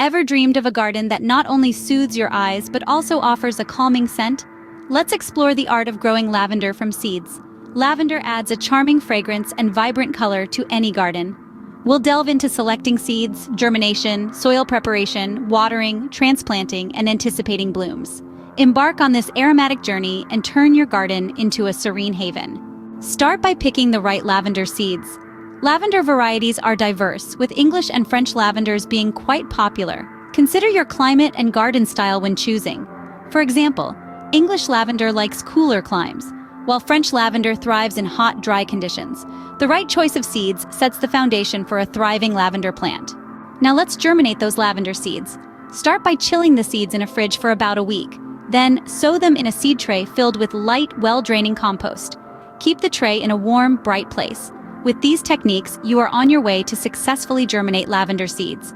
Ever dreamed of a garden that not only soothes your eyes but also offers a calming scent? Let's explore the art of growing lavender from seeds. Lavender adds a charming fragrance and vibrant color to any garden. We'll delve into selecting seeds, germination, soil preparation, watering, transplanting, and anticipating blooms. Embark on this aromatic journey and turn your garden into a serene haven. Start by picking the right lavender seeds. Lavender varieties are diverse, with English and French lavenders being quite popular. Consider your climate and garden style when choosing. For example, English lavender likes cooler climes, while French lavender thrives in hot, dry conditions. The right choice of seeds sets the foundation for a thriving lavender plant. Now let's germinate those lavender seeds. Start by chilling the seeds in a fridge for about a week. Then sow them in a seed tray filled with light, well-draining compost. Keep the tray in a warm, bright place. With these techniques, you are on your way to successfully germinate lavender seeds.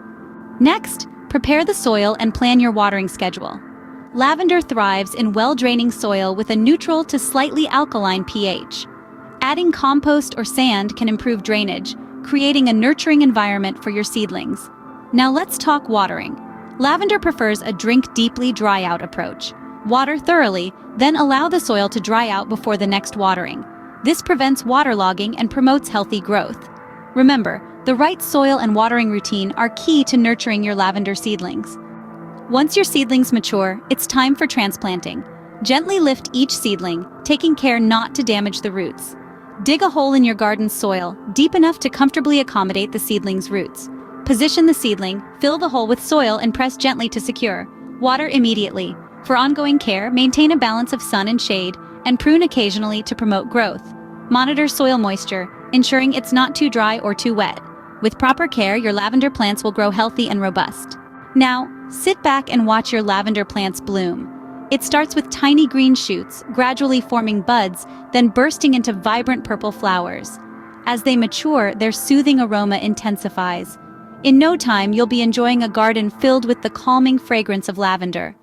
Next, prepare the soil and plan your watering schedule. Lavender thrives in well-draining soil with a neutral to slightly alkaline pH. Adding compost or sand can improve drainage, creating a nurturing environment for your seedlings. Now let's talk watering. Lavender prefers a drink deeply, dry out approach. Water thoroughly, then allow the soil to dry out before the next watering. This prevents waterlogging and promotes healthy growth. Remember, the right soil and watering routine are key to nurturing your lavender seedlings. Once your seedlings mature, it's time for transplanting. Gently lift each seedling, taking care not to damage the roots. Dig a hole in your garden's soil, deep enough to comfortably accommodate the seedling's roots. Position the seedling, fill the hole with soil and press gently to secure. Water immediately. For ongoing care, maintain a balance of sun and shade, and prune occasionally to promote growth. Monitor soil moisture, ensuring it's not too dry or too wet. With proper care, your lavender plants will grow healthy and robust. Now, sit back and watch your lavender plants bloom. It starts with tiny green shoots, gradually forming buds, then bursting into vibrant purple flowers. As they mature, their soothing aroma intensifies. In no time, you'll be enjoying a garden filled with the calming fragrance of lavender.